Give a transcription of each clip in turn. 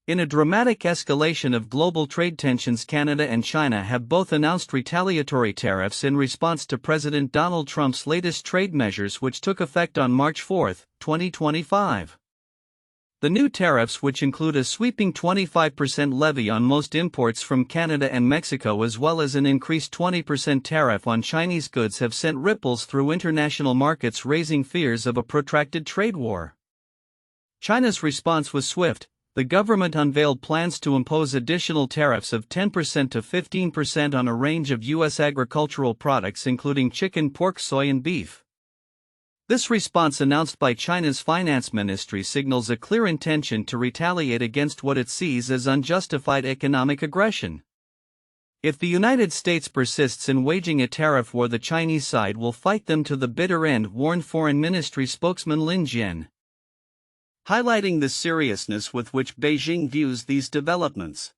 In a dramatic escalation of global trade tensions, Canada and China have both announced retaliatory tariffs in response to President Donald Trump's latest trade measures, which took effect on March 4, 2025. The new tariffs, which include a sweeping 25% levy on most imports from Canada and Mexico as well as an increased 20% tariff on Chinese goods, have sent ripples through international markets, raising fears of a protracted trade war. China's response was swift. The government unveiled plans to impose additional tariffs of 10% to 15% on a range of U.S. agricultural products including chicken, pork, soy, and beef. This response, announced by China's finance ministry, signals a clear intention to retaliate against what it sees as unjustified economic aggression. If the United States persists in waging a tariff war, the Chinese side will fight them to the bitter end, warned Foreign Ministry spokesman Lin Jian, highlighting the seriousness with which Beijing views these developments.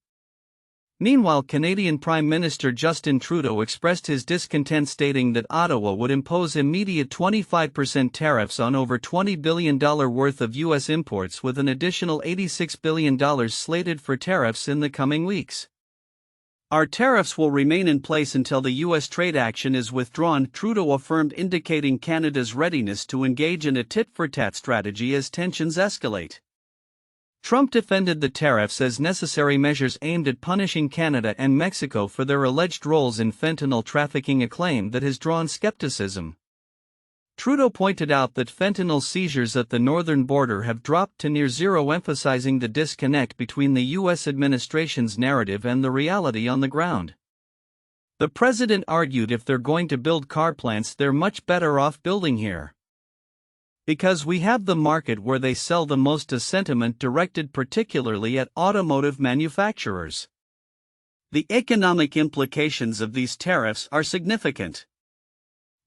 Meanwhile, Canadian Prime Minister Justin Trudeau expressed his discontent, stating that Ottawa would impose immediate 25% tariffs on over $20 billion worth of U.S. imports, with an additional $86 billion slated for tariffs in the coming weeks. Our tariffs will remain in place until the U.S. trade action is withdrawn, Trudeau affirmed, indicating Canada's readiness to engage in a tit-for-tat strategy as tensions escalate. Trump defended the tariffs as necessary measures aimed at punishing Canada and Mexico for their alleged roles in fentanyl trafficking, a claim that has drawn skepticism. Trudeau pointed out that fentanyl seizures at the northern border have dropped to near zero, emphasizing the disconnect between the U.S. administration's narrative and the reality on the ground. The president argued if they're going to build car plants, they're much better off building here. Because we have the market where they sell the most, a sentiment directed particularly at automotive manufacturers. The economic implications of these tariffs are significant.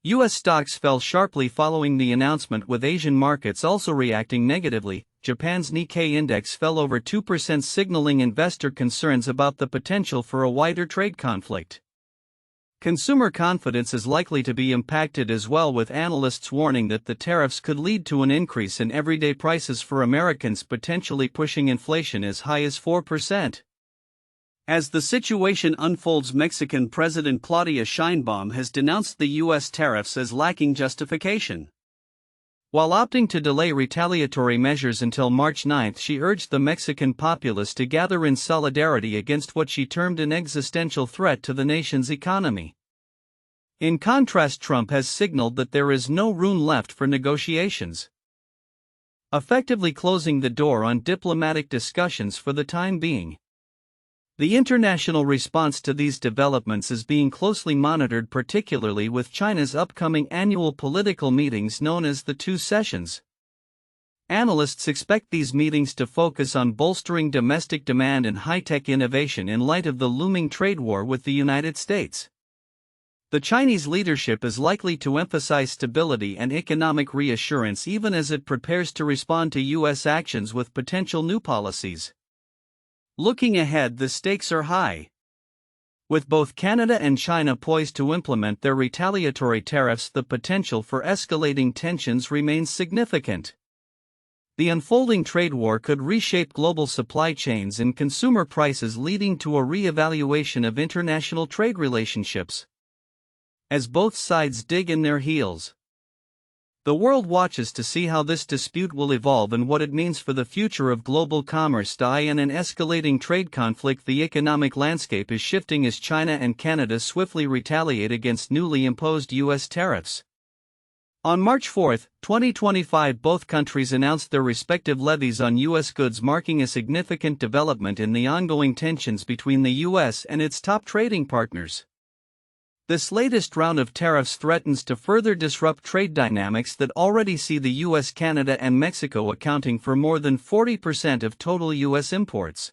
U.S. stocks fell sharply following the announcement, with Asian markets also reacting negatively. Japan's Nikkei index fell over 2%, signaling investor concerns about the potential for a wider trade conflict. Consumer confidence is likely to be impacted as well, with analysts warning that the tariffs could lead to an increase in everyday prices for Americans, potentially pushing inflation as high as 4%. As the situation unfolds, Mexican President Claudia Sheinbaum has denounced the U.S. tariffs as lacking justification. While opting to delay retaliatory measures until March 9, she urged the Mexican populace to gather in solidarity against what she termed an existential threat to the nation's economy. In contrast, Trump has signaled that there is no room left for negotiations, effectively closing the door on diplomatic discussions for the time being. The international response to these developments is being closely monitored, particularly with China's upcoming annual political meetings known as the Two Sessions. Analysts expect these meetings to focus on bolstering domestic demand and high-tech innovation in light of the looming trade war with the United States. The Chinese leadership is likely to emphasize stability and economic reassurance even as it prepares to respond to U.S. actions with potential new policies. Looking ahead, the stakes are high. With both Canada and China poised to implement their retaliatory tariffs, the potential for escalating tensions remains significant. The unfolding trade war could reshape global supply chains and consumer prices, leading to a re-evaluation of international trade relationships. As both sides dig in their heels, the world watches to see how this dispute will evolve and what it means for the future of global commerce. In an escalating trade conflict, the economic landscape is shifting as China and Canada swiftly retaliate against newly imposed U.S. tariffs. On March 4, 2025, both countries announced their respective levies on U.S. goods, marking a significant development in the ongoing tensions between the U.S. and its top trading partners. This latest round of tariffs threatens to further disrupt trade dynamics that already see the U.S., Canada, and Mexico accounting for more than 40% of total U.S. imports.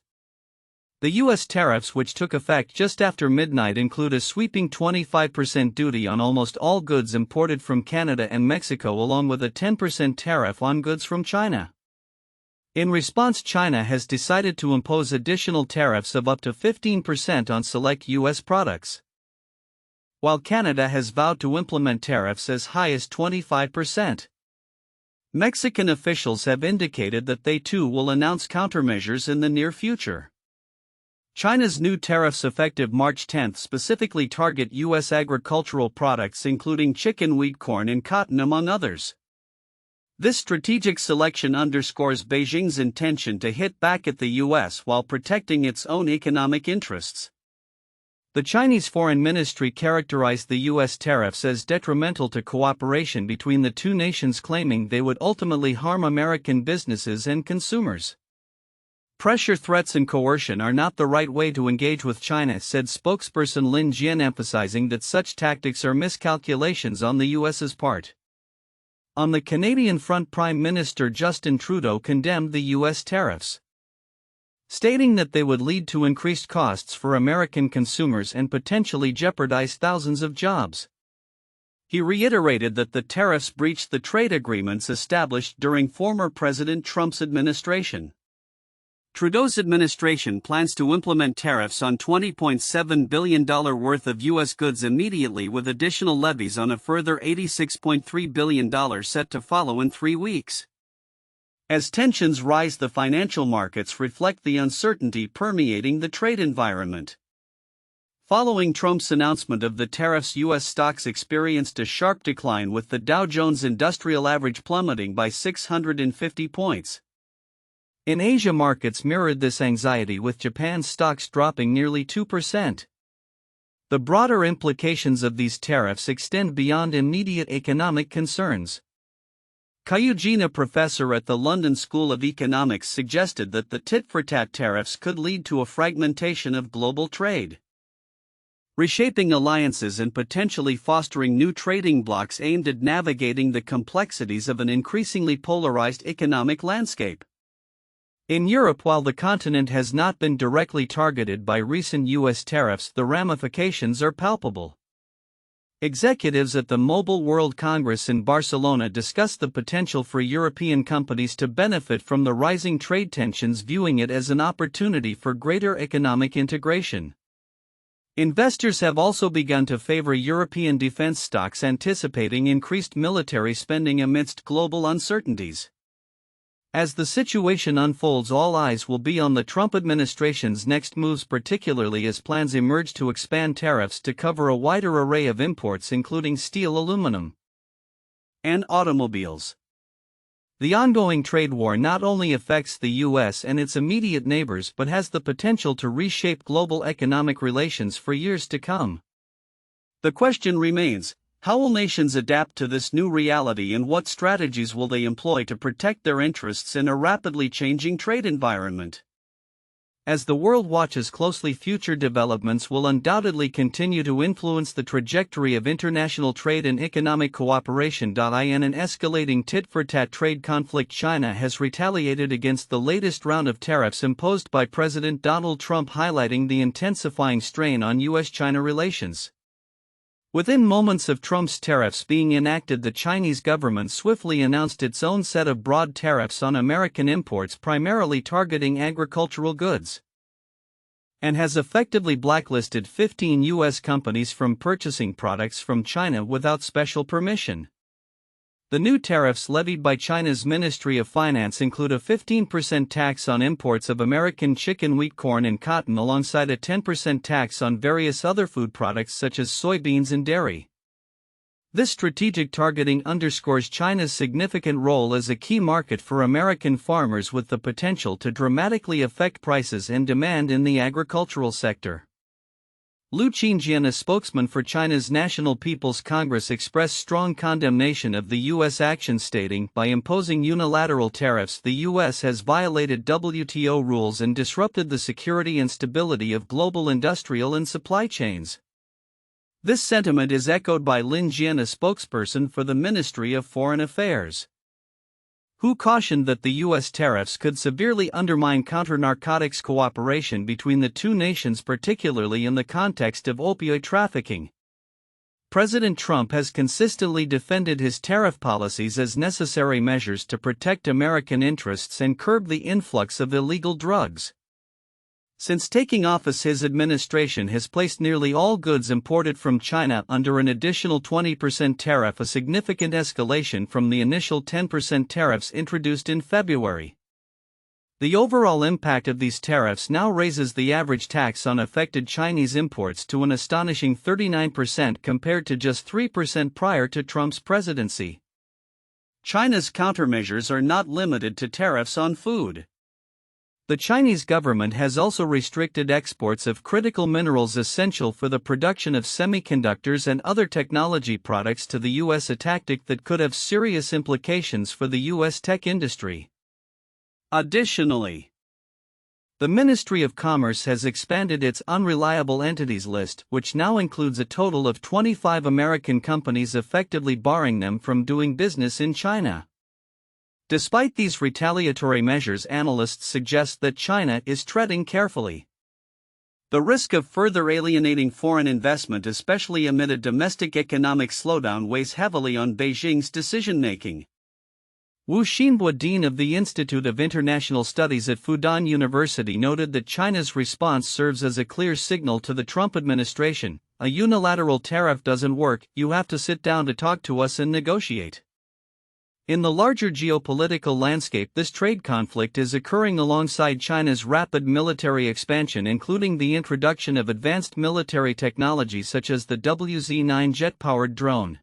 The U.S. tariffs, which took effect just after midnight, include a sweeping 25% duty on almost all goods imported from Canada and Mexico, along with a 10% tariff on goods from China. In response, China has decided to impose additional tariffs of up to 15% on select U.S. products, while Canada has vowed to implement tariffs as high as 25%. Mexican officials have indicated that they too will announce countermeasures in the near future. China's new tariffs effective March 10 specifically target U.S. agricultural products including chicken, wheat, corn, and cotton, among others. This strategic selection underscores Beijing's intention to hit back at the U.S. while protecting its own economic interests. The Chinese Foreign Ministry characterized the U.S. tariffs as detrimental to cooperation between the two nations, claiming they would ultimately harm American businesses and consumers. Pressure, threats, and coercion are not the right way to engage with China, said spokesperson Lin Jian, emphasizing that such tactics are miscalculations on the U.S.'s part. On the Canadian front, Prime Minister Justin Trudeau condemned the U.S. tariffs, stating that they would lead to increased costs for American consumers and potentially jeopardize thousands of jobs. He reiterated that the tariffs breached the trade agreements established during former President Trump's administration. Trudeau's administration plans to implement tariffs on $20.7 billion worth of U.S. goods immediately, with additional levies on a further $86.3 billion set to follow in 3 weeks. As tensions rise, the financial markets reflect the uncertainty permeating the trade environment. Following Trump's announcement of the tariffs, U.S. stocks experienced a sharp decline, with the Dow Jones Industrial Average plummeting by 650 points. In Asia, markets mirrored this anxiety, with Japan's stocks dropping nearly 2%. The broader implications of these tariffs extend beyond immediate economic concerns. Kayu, a professor at the London School of Economics, suggested that the tit-for-tat tariffs could lead to a fragmentation of global trade, reshaping alliances and potentially fostering new trading blocs aimed at navigating the complexities of an increasingly polarized economic landscape. In Europe, while the continent has not been directly targeted by recent U.S. tariffs, the ramifications are palpable. Executives at the Mobile World Congress in Barcelona discussed the potential for European companies to benefit from the rising trade tensions, viewing it as an opportunity for greater economic integration. Investors have also begun to favor European defense stocks, anticipating increased military spending amidst global uncertainties. As the situation unfolds, all eyes will be on the Trump administration's next moves, particularly as plans emerge to expand tariffs to cover a wider array of imports, including steel, aluminum, and automobiles. The ongoing trade war not only affects the U.S. and its immediate neighbors, but has the potential to reshape global economic relations for years to come. The question remains: how will nations adapt to this new reality, and what strategies will they employ to protect their interests in a rapidly changing trade environment? As the world watches closely, future developments will undoubtedly continue to influence the trajectory of international trade and economic cooperation. In an escalating tit-for-tat trade conflict, China has retaliated against the latest round of tariffs imposed by President Donald Trump, highlighting the intensifying strain on U.S.-China relations. Within moments of Trump's tariffs being enacted, the Chinese government swiftly announced its own set of broad tariffs on American imports, primarily targeting agricultural goods, and has effectively blacklisted 15 U.S. companies from purchasing products from China without special permission. The new tariffs levied by China's Ministry of Finance include a 15% tax on imports of American chicken, wheat, corn, and cotton, alongside a 10% tax on various other food products such as soybeans and dairy. This strategic targeting underscores China's significant role as a key market for American farmers, with the potential to dramatically affect prices and demand in the agricultural sector. Lu Qingjian, a spokesman for China's National People's Congress, expressed strong condemnation of the U.S. action, stating, "By imposing unilateral tariffs, the U.S. has violated WTO rules and disrupted the security and stability of global industrial and supply chains." This sentiment is echoed by Lin Jian, a spokesperson for the Ministry of Foreign Affairs, who cautioned that the U.S. tariffs could severely undermine counter-narcotics cooperation between the two nations, particularly in the context of opioid trafficking. President Trump has consistently defended his tariff policies as necessary measures to protect American interests and curb the influx of illegal drugs. Since taking office, his administration has placed nearly all goods imported from China under an additional 20% tariff, a significant escalation from the initial 10% tariffs introduced in February. The overall impact of these tariffs now raises the average tax on affected Chinese imports to an astonishing 39% compared to just 3% prior to Trump's presidency. China's countermeasures are not limited to tariffs on food. The Chinese government has also restricted exports of critical minerals essential for the production of semiconductors and other technology products to the U.S., a tactic that could have serious implications for the U.S. tech industry. Additionally, the Ministry of Commerce has expanded its unreliable entities list, which now includes a total of 25 American companies, effectively barring them from doing business in China. Despite these retaliatory measures, analysts suggest that China is treading carefully. The risk of further alienating foreign investment, especially amid a domestic economic slowdown, weighs heavily on Beijing's decision-making. Wu Xinbo, dean of the Institute of International Studies at Fudan University, noted that China's response serves as a clear signal to the Trump administration: a unilateral tariff doesn't work, you have to sit down to talk to us and negotiate. In the larger geopolitical landscape, this trade conflict is occurring alongside China's rapid military expansion, including the introduction of advanced military technology such as the WZ-9 jet-powered drone.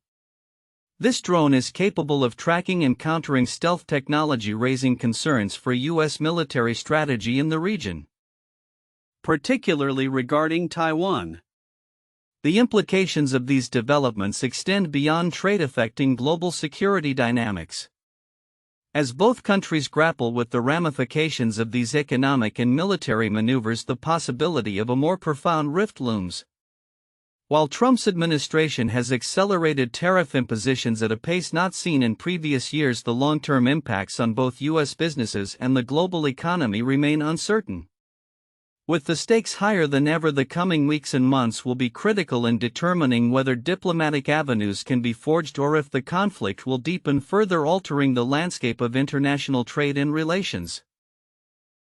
This drone is capable of tracking and countering stealth technology, raising concerns for U.S. military strategy in the region, particularly regarding Taiwan. The implications of these developments extend beyond trade, affecting global security dynamics. As both countries grapple with the ramifications of these economic and military maneuvers, the possibility of a more profound rift looms. While Trump's administration has accelerated tariff impositions at a pace not seen in previous years, the long-term impacts on both U.S. businesses and the global economy remain uncertain. With the stakes higher than ever, the coming weeks and months will be critical in determining whether diplomatic avenues can be forged or if the conflict will deepen further, altering the landscape of international trade and relations.